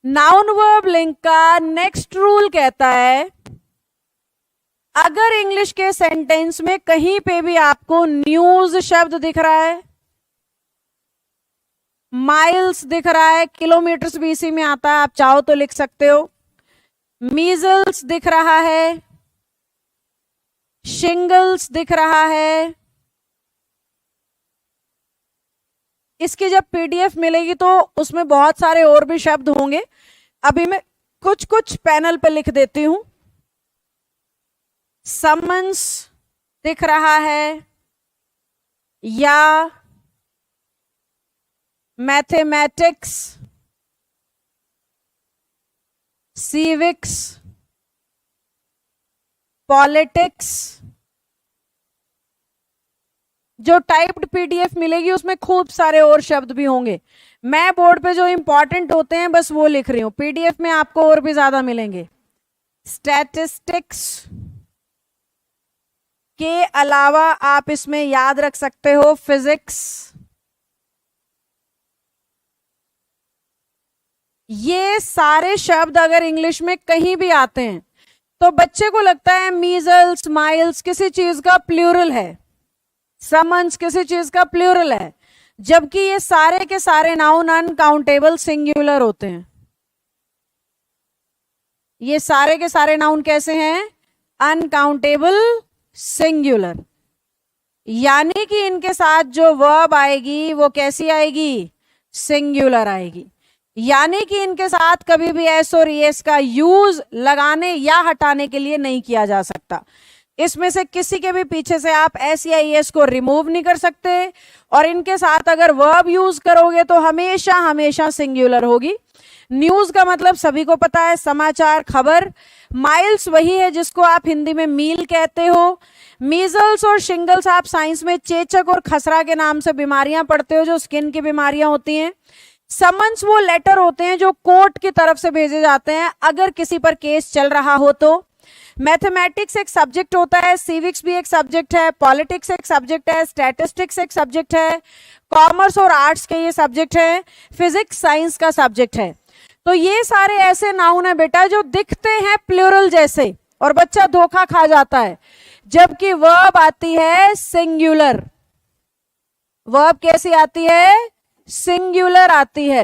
Noun verb link का next rule कहता है, अगर इंग्लिश के सेंटेंस में कहीं पे भी आपको न्यूज शब्द दिख रहा है, माइल्स दिख रहा है, किलोमीटर्स भी इसी में आता है, आप चाहो तो लिख सकते हो, मीजल्स दिख रहा है, शिंगल्स दिख रहा है, इसकी जब पीडीएफ मिलेगी तो उसमें बहुत सारे और भी शब्द होंगे। अभी मैं कुछ कुछ पैनल पे लिख देती हूं। समन्स दिख रहा है, या मैथमेटिक्स, सिविक्स, पॉलिटिक्स। जो टाइप्ड पीडीएफ मिलेगी उसमें खूब सारे और शब्द भी होंगे। मैं बोर्ड पे जो इंपॉर्टेंट होते हैं बस वो लिख रही हूं, पीडीएफ में आपको और भी ज्यादा मिलेंगे। स्टैटिस्टिक्स के अलावा आप इसमें याद रख सकते हो फिजिक्स। ये सारे शब्द अगर इंग्लिश में कहीं भी आते हैं तो बच्चे को लगता है मीजल्स, माइल्स किसी चीज का प्लूरल है, समन्स किसी चीज का प्लूरल है, जबकि ये सारे के सारे नाउन अनकाउंटेबल सिंगुलर होते हैं। ये सारे के सारे नाउन कैसे हैं? Uncountable singular. यानी कि इनके साथ जो वर्ब आएगी वो कैसी आएगी? सिंगुलर आएगी। यानी कि इनके साथ कभी भी एस और एस का यूज लगाने या हटाने के लिए नहीं किया जा सकता। इसमें से किसी के भी पीछे से आप एस या एस को रिमूव नहीं कर सकते, और इनके साथ अगर वर्ब यूज करोगे तो हमेशा हमेशा सिंगुलर होगी। न्यूज का मतलब सभी को पता है, समाचार, खबर। माइल्स वही है जिसको आप हिंदी में मील कहते हो। मीजल्स और शिंगल्स आप साइंस में चेचक और खसरा के नाम से बीमारियां पढ़ते हो, जो स्किन की बीमारियां होती हैं। समन्स वो लेटर होते हैं जो कोर्ट की तरफ से भेजे जाते हैं अगर किसी पर केस चल रहा हो तो। मैथमेटिक्स एक सब्जेक्ट होता है, सिविक्स भी एक सब्जेक्ट है, पॉलिटिक्स एक सब्जेक्ट है, स्टैटिस्टिक्स एक सब्जेक्ट है, कॉमर्स और आर्ट्स के ये सब्जेक्ट है, फिजिक्स साइंस का सब्जेक्ट है। तो ये सारे ऐसे नाउन है बेटा जो दिखते हैं प्लूरल जैसे, और बच्चा धोखा खा जाता है, जबकि वर्ब आती है सिंगुलर। वर्ब कैसी आती है? सिंगुलर आती है।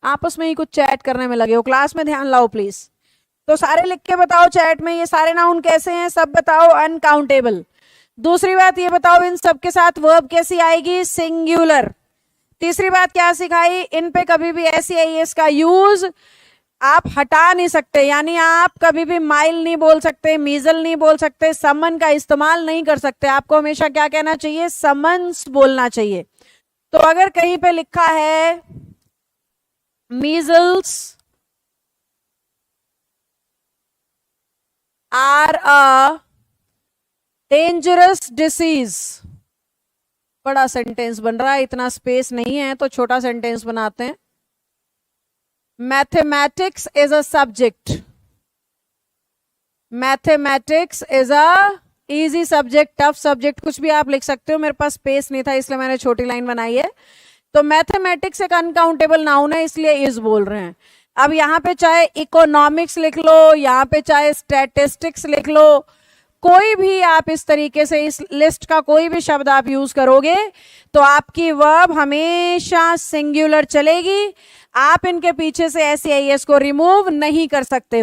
आपस में ही कुछ चैट करने में लगे हो, क्लास में ध्यान लाओ प्लीज। तो सारे लिख के बताओ चैट में, ये सारे नाउन कैसे हैं, सब बताओ। अनकाउंटेबल। दूसरी बात ये बताओ, इन सब के साथ वर्ब कैसी आएगी? सिंगुलर। तीसरी बात क्या सिखाई? इन पे कभी भी एस या एस का यूज आप हटा नहीं सकते, यानी आप कभी भी माइल नहीं बोल सकते, मीजल नहीं बोल सकते, समन का इस्तेमाल नहीं कर सकते। आपको हमेशा क्या कहना चाहिए? समन्स बोलना चाहिए। तो अगर कहीं पे लिखा है measles are a dangerous disease, बड़ा सेंटेंस बन रहा है, इतना स्पेस नहीं है तो छोटा सेंटेंस बनाते हैं। Mathematics is a subject, mathematics is a easy subject, tough subject, कुछ भी आप लिख सकते हो। मेरे पास स्पेस नहीं था इसलिए मैंने छोटी लाइन बनाई है। तो मैथमेटिक्स एक अनकाउंटेबल नाउन है, इसलिए इज बोल रहे हैं। अब यहाँ पे चाहे इकोनॉमिक्स लिख लो, यहाँ पे चाहे स्टैटिस्टिक्स लिख लो, कोई भी आप इस तरीके से इस लिस्ट का कोई भी शब्द आप यूज करोगे तो आपकी वर्ब हमेशा सिंगुलर चलेगी। आप इनके पीछे से एस या एस को रिमूव नहीं कर सकते।